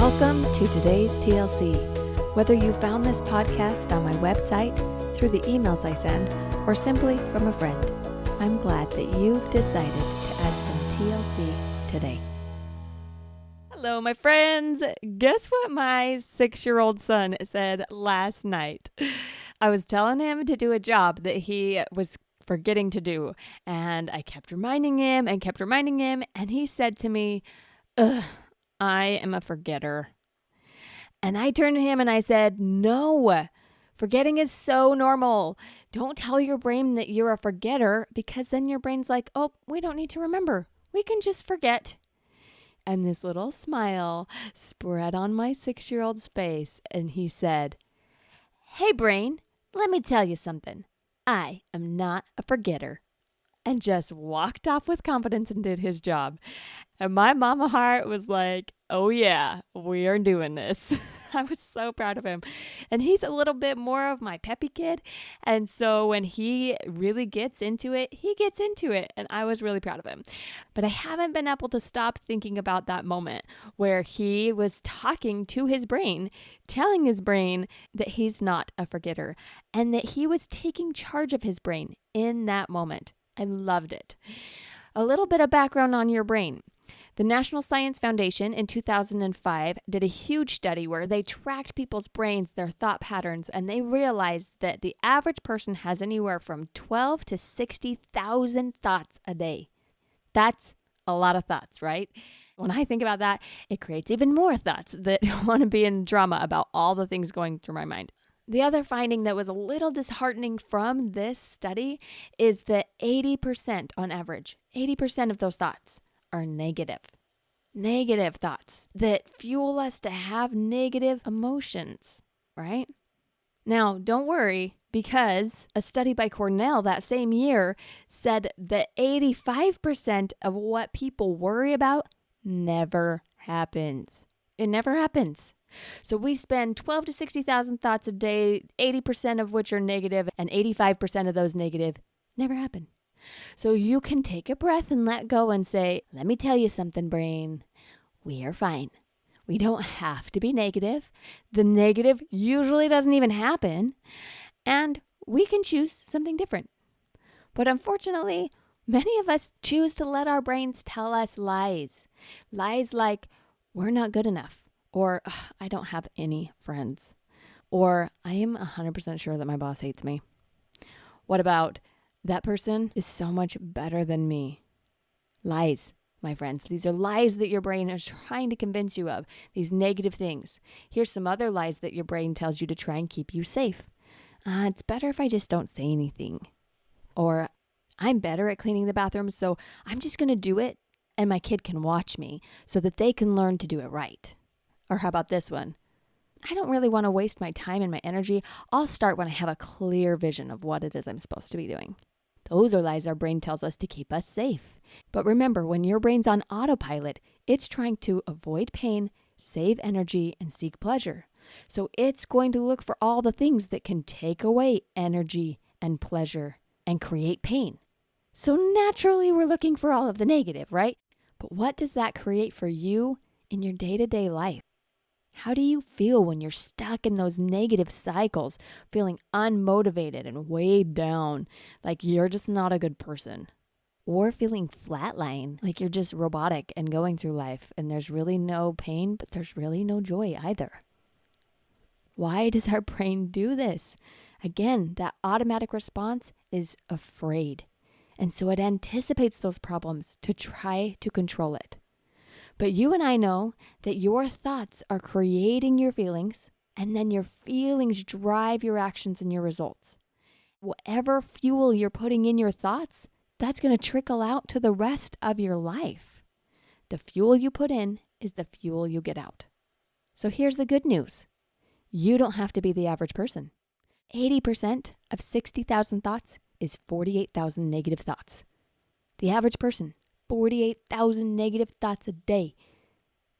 Welcome to today's TLC. Whether you found this podcast on my website, through the emails I send, or simply from a friend, I'm glad that you've decided to add some TLC today. Hello, my friends. Guess what my 6-year-old son said last night? I was telling him to do a job that he was forgetting to do, and I kept reminding him, and he said to me, "Ugh, I am a forgetter." And I turned to him and I said, "No, forgetting is so normal. Don't tell your brain that you're a forgetter, because then your brain's like, oh, we don't need to remember. We can just forget." And this little smile spread on my 6-year-old's face, and he said, "Hey, brain, let me tell you something. I am not a forgetter." And just walked off with confidence and did his job. And my mama heart was like, oh yeah, we are doing this. I was so proud of him. And he's a little bit more of my peppy kid. And so when he really gets into it, he gets into it. And I was really proud of him. But I haven't been able to stop thinking about that moment where he was talking to his brain, telling his brain that he's not a forgetter, and that he was taking charge of his brain in that moment. I loved it. A little bit of background on your brain. The National Science Foundation in 2005 did a huge study where they tracked people's brains, their thought patterns, and they realized that the average person has anywhere from 12 to 60,000 thoughts a day. That's a lot of thoughts, right? When I think about that, it creates even more thoughts that want to be in drama about all the things going through my mind. The other finding that was a little disheartening from this study is that 80% on average, 80% of those thoughts are negative. Negative thoughts that fuel us to have negative emotions, right? Now, don't worry, because a study by Cornell that same year said that 85% of what people worry about never happens. It never happens. So we spend 12 to 60,000 thoughts a day, 80% of which are negative, and 85% of those negative never happen. So you can take a breath and let go and say, let me tell you something, brain. We are fine. We don't have to be negative. The negative usually doesn't even happen. And we can choose something different. But unfortunately, many of us choose to let our brains tell us lies. Lies like, we're not good enough. Or, I don't have any friends. Or, I am 100% sure that my boss hates me. What about, that person is so much better than me? Lies, my friends. These are lies that your brain is trying to convince you of. These negative things. Here's some other lies that your brain tells you to try and keep you safe. It's better if I just don't say anything. Or, I'm better at cleaning the bathroom, so I'm just going to do it, and my kid can watch me so that they can learn to do it right. Or how about this one? I don't really want to waste my time and my energy. I'll start when I have a clear vision of what it is I'm supposed to be doing. Those are lies our brain tells us to keep us safe. But remember, when your brain's on autopilot, it's trying to avoid pain, save energy, and seek pleasure. So it's going to look for all the things that can take away energy and pleasure and create pain. So naturally, we're looking for all of the negative, right? But what does that create for you in your day-to-day life? How do you feel when you're stuck in those negative cycles, feeling unmotivated and weighed down, like you're just not a good person? Or feeling flatline, like you're just robotic and going through life and there's really no pain, but there's really no joy either? Why does our brain do this? Again, that automatic response is afraid. And so it anticipates those problems to try to control it. But you and I know that your thoughts are creating your feelings, and then your feelings drive your actions and your results. Whatever fuel you're putting in your thoughts, that's going to trickle out to the rest of your life. The fuel you put in is the fuel you get out. So here's the good news. You don't have to be the average person. 80% of 60,000 thoughts is 48,000 negative thoughts. The average person, 48,000 negative thoughts a day.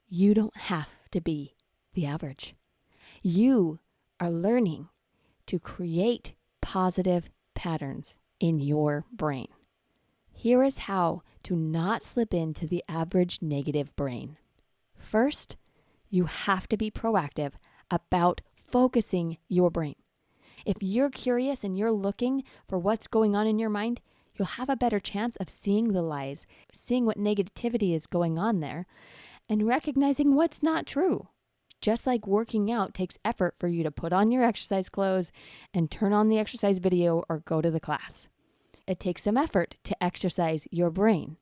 You don't have to be the average. You are learning to create positive patterns in your brain. Here is how to not slip into the average negative brain. First, You have to be proactive about focusing your brain. If you're curious and you're looking for what's going on in your mind, you'll have a better chance of seeing the lies, seeing what negativity is going on there, and recognizing what's not true. Just like working out takes effort for you to put on your exercise clothes and turn on the exercise video or go to the class. It takes some effort to exercise your brain.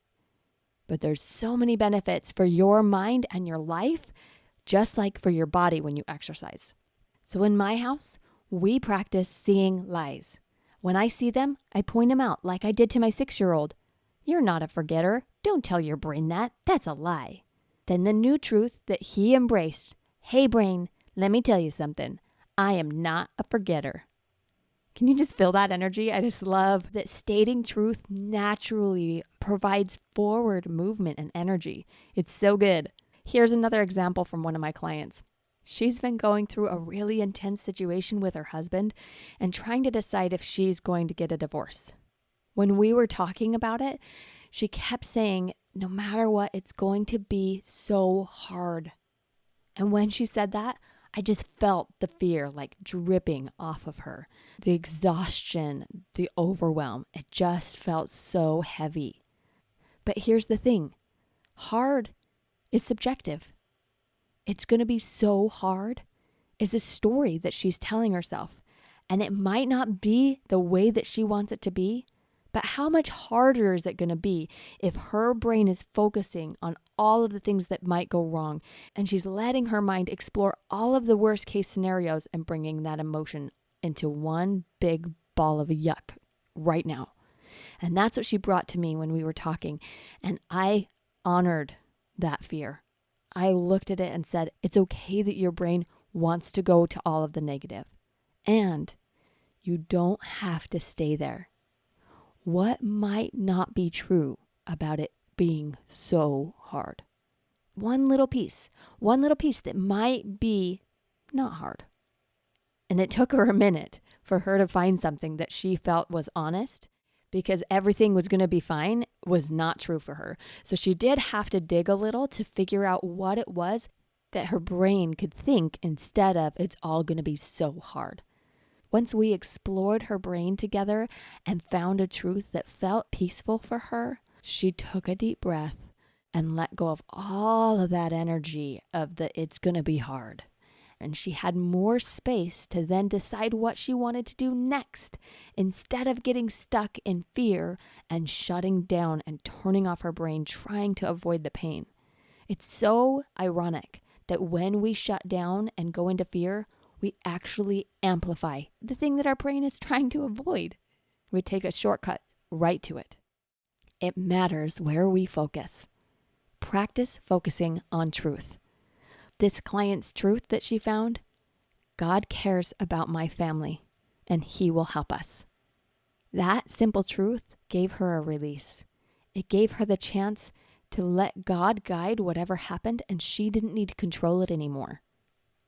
But there's so many benefits for your mind and your life, just like for your body when you exercise. So in my house, we practice seeing lies. When I see them, I point them out like I did to my 6-year-old. You're not a forgetter. Don't tell your brain that. That's a lie. Then the new truth that he embraced. Hey brain, let me tell you something. I am not a forgetter. Can you just feel that energy? I just love that stating truth naturally provides forward movement and energy. It's so good. Here's another example from one of my clients. She's been going through a really intense situation with her husband and trying to decide if she's going to get a divorce. When we were talking about it, she kept saying, no matter what, it's going to be so hard. And when she said that, I just felt the fear like dripping off of her. The exhaustion, the overwhelm, it just felt so heavy. But here's the thing, hard is subjective. It's going to be so hard is a story that she's telling herself. And it might not be the way that she wants it to be, but how much harder is it going to be if her brain is focusing on all of the things that might go wrong and she's letting her mind explore all of the worst case scenarios and bringing that emotion into one big ball of yuck right now. And that's what she brought to me when we were talking. And I honored that fear. I looked at it and said, it's okay that your brain wants to go to all of the negative. And you don't have to stay there. What might not be true about it being so hard? One little piece that might be not hard. And it took her a minute for her to find something that she felt was honest, because everything was going to be fine was not true for her. So she did have to dig a little to figure out what it was that her brain could think instead of it's all going to be so hard. Once we explored her brain together and found a truth that felt peaceful for her, she took a deep breath and let go of all of that energy of the it's going to be hard. And she had more space to then decide what she wanted to do next instead of getting stuck in fear and shutting down and turning off her brain trying to avoid the pain. It's so ironic that when we shut down and go into fear, we actually amplify the thing that our brain is trying to avoid. We take a shortcut right to it. It matters where we focus. Practice focusing on truth. This client's truth that she found, God cares about my family and He will help us. That simple truth gave her a release. It gave her the chance to let God guide whatever happened and she didn't need to control it anymore.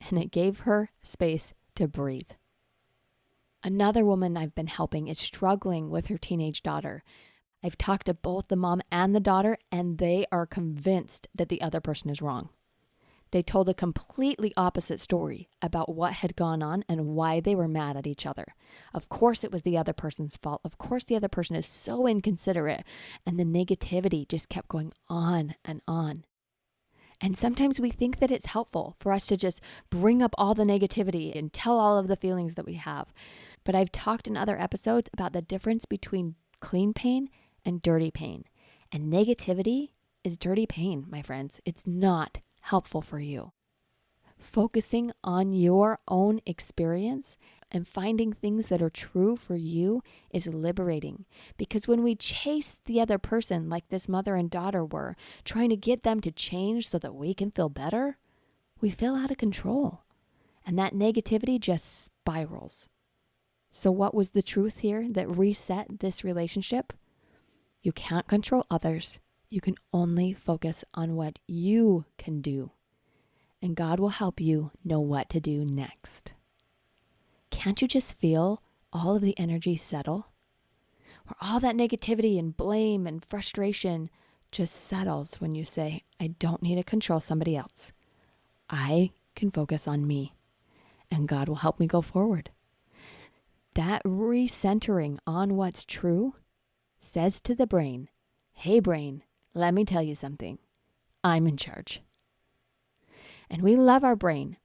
And it gave her space to breathe. Another woman I've been helping is struggling with her teenage daughter. I've talked to both the mom and the daughter, and they are convinced that the other person is wrong. They told a completely opposite story about what had gone on and why they were mad at each other. Of course it was the other person's fault. Of course the other person is so inconsiderate. And the negativity just kept going on and on. And sometimes we think that it's helpful for us to just bring up all the negativity and tell all of the feelings that we have. But I've talked in other episodes about the difference between clean pain and dirty pain. And negativity is dirty pain, my friends. It's not helpful for you. Focusing on your own experience and finding things that are true for you is liberating. Because when we chase the other person like this mother and daughter were, trying to get them to change so that we can feel better, we feel out of control. And that negativity just spirals. So what was the truth here that reset this relationship? You can't control others. You can only focus on what you can do. And God will help you know what to do next. Can't you just feel all of the energy settle? Where all that negativity and blame and frustration just settles when you say, I don't need to control somebody else. I can focus on me, and God will help me go forward. That recentering on what's true says to the brain, hey brain, let me tell you something. I'm in charge. And we love our brain.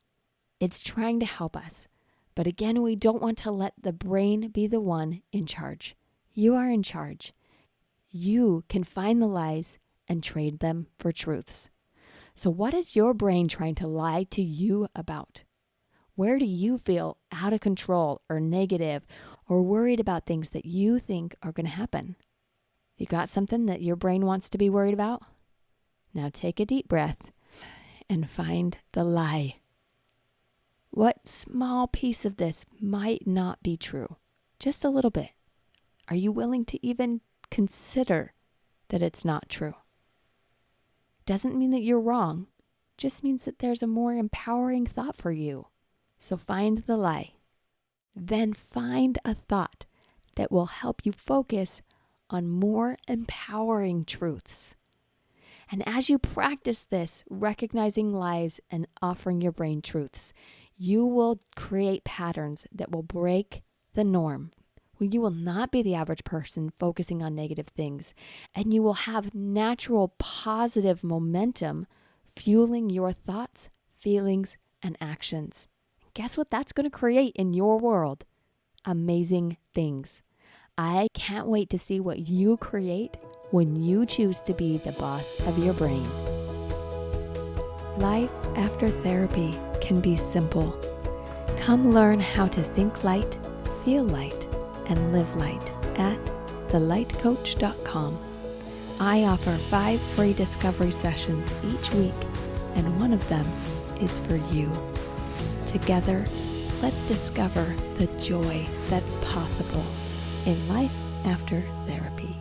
It's trying to help us. But again, we don't want to let the brain be the one in charge. You are in charge. You can find the lies and trade them for truths. So what is your brain trying to lie to you about? Where do you feel out of control or negative or worried about things that you think are going to happen? You got something that your brain wants to be worried about? Now take a deep breath and find the lie. What small piece of this might not be true? Just a little bit. Are you willing to even consider that it's not true? Doesn't mean that you're wrong. Just means that there's a more empowering thought for you. So find the lie. Then find a thought that will help you focus on more empowering truths. And as you practice this, recognizing lies and offering your brain truths, you will create patterns that will break the norm. You will not be the average person focusing on negative things, and you will have natural positive momentum fueling your thoughts, feelings, and actions. Guess what that's going to create in your world? Amazing things. I can't wait to see what you create when you choose to be the boss of your brain. Life after therapy can be simple. Come learn how to think light, feel light, and live light at thelightcoach.com. I offer 5 free discovery sessions each week, and one of them is for you. Together, let's discover the joy that's possible in life after therapy.